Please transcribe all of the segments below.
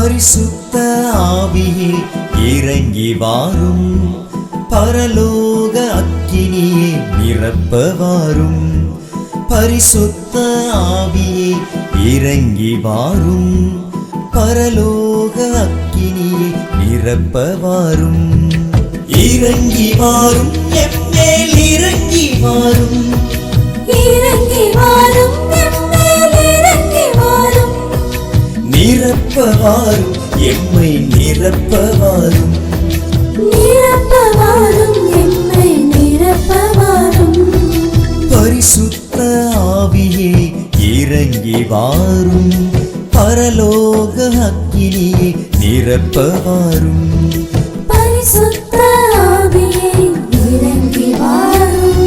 பரிசுத்த ஆவியே இறங்கி வாரும், பரலோக அக்கினியே நிரப்ப வாரும். பரிசுத்த ஆவியே இறங்கி வாரும், பரலோக அக்கினியே நிரப்ப வாரும். இறங்கி வாரும், எம்மேல் இறங்கி வாரும், இறங்கி வாரும், எம்மேல் இறங்கி வாரும். நிரப்ப வாரும், எம்மை நிரப்ப வாரும், நிரப்ப வாரும், எம்மை நிரப்ப வாரும். பரிசுத்த ஆவியே இறங்கி வாரும், பரலோக அக்கினியே நிரப்ப வாரும். பரிசுத்த ஆவியே இறங்கி வாரும்,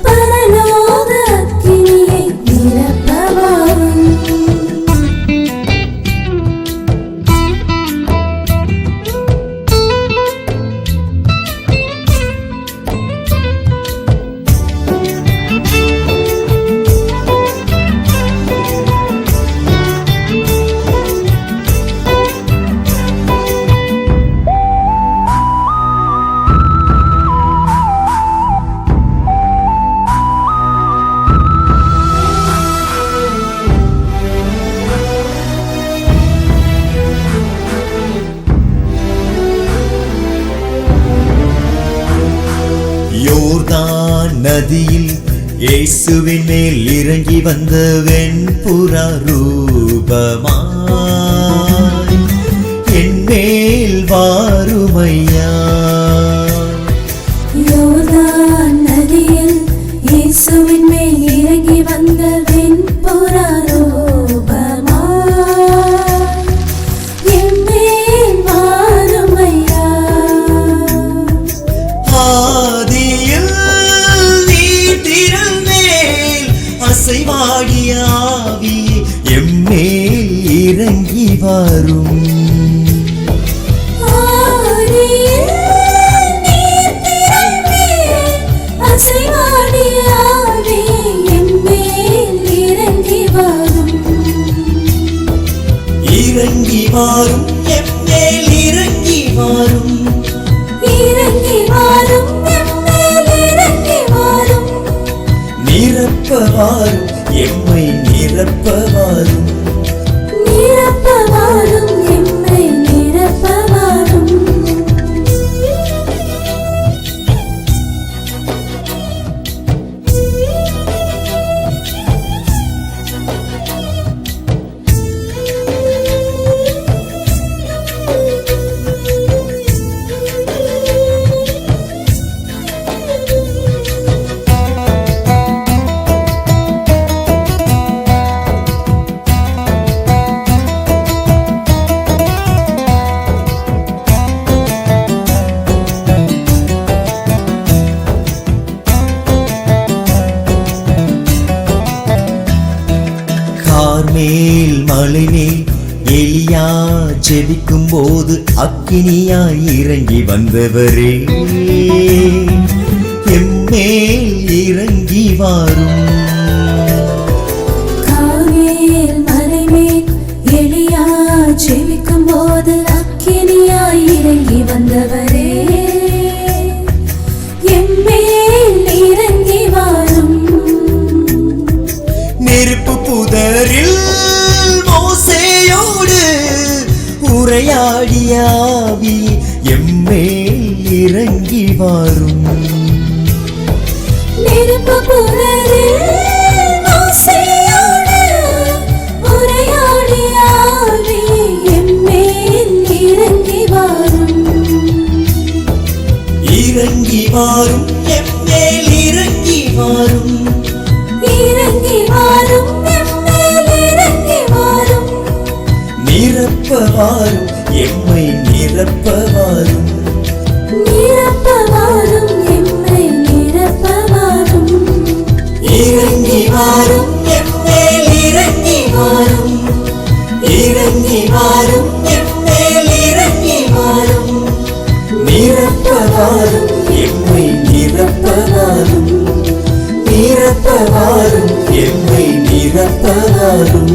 பரலோக அக்கினியை நிரப்ப வாரும். யோர்தான் நதியில் இயேசுவின் மேல் இறங்கி வந்த வெண்புறா ரூபமாய் என் மேல் வாருமையா. யோர்தான் நதியில் இயேசுவின் மேல் இறங்கி வந்த வெண்புறா ரூபமாய் என் மேல் வாருமையா. ஆதியில் நீர் திரள் மேல் அசைவாடிய ஆவியே எம்மேல் இறங்கி வாரும். இறங்கி வாரும், எம்மேல் இறங்கி வாரும், இறங்கி வாரும், எம்மேல் இறங்கி வாரும். நிரப்ப வாரும், எம்மை நிரப்ப வாரும், நிரப்ப வாரும், எம்மை நிரப்ப வாரும். கார்மேல் மலைமேல் எலியா ஜெபிக்கும் போது அக்கினியாய் இறங்கி வந்தவரே எம்மேல் இறங்கி வாரும். கார்மேல் மலைமேல் எலியா ஜெபிக்கும் போது அக்கினியாய் இறங்கி வந்தவரே எம்மேல் இறங்கி வாரும். நெருப்பு புதரில் மோசேயோடு உரையாடிய ஆவி எம்மேல் இறங்கி வாரும். நெருப்பு புதரில் மோசேயோடு உரையாடிய ஆவி எம்மேல் இறங்கி வாரும். இறங்கி வாரும், எம்மேல் இறங்கி வாரும், இறங்கி வாரும், எம்மேல் இறங்கி வாரும். நிரப்ப வாரும், எம்மை நிரப்ப வாரும், நிரப்ப வாரும், எம்மை நிரப்ப வாரும். இறங்கி வாரும், எம்மேல் இறங்கி வாரும், இறங்கி வாரும், எம்மேல் இறங்கி வாரும், நிரப்ப வாரும், எம்மை நிரப்ப வாரும், நிரப்ப வாரும், எம்மை நிரப்ப வாரும்.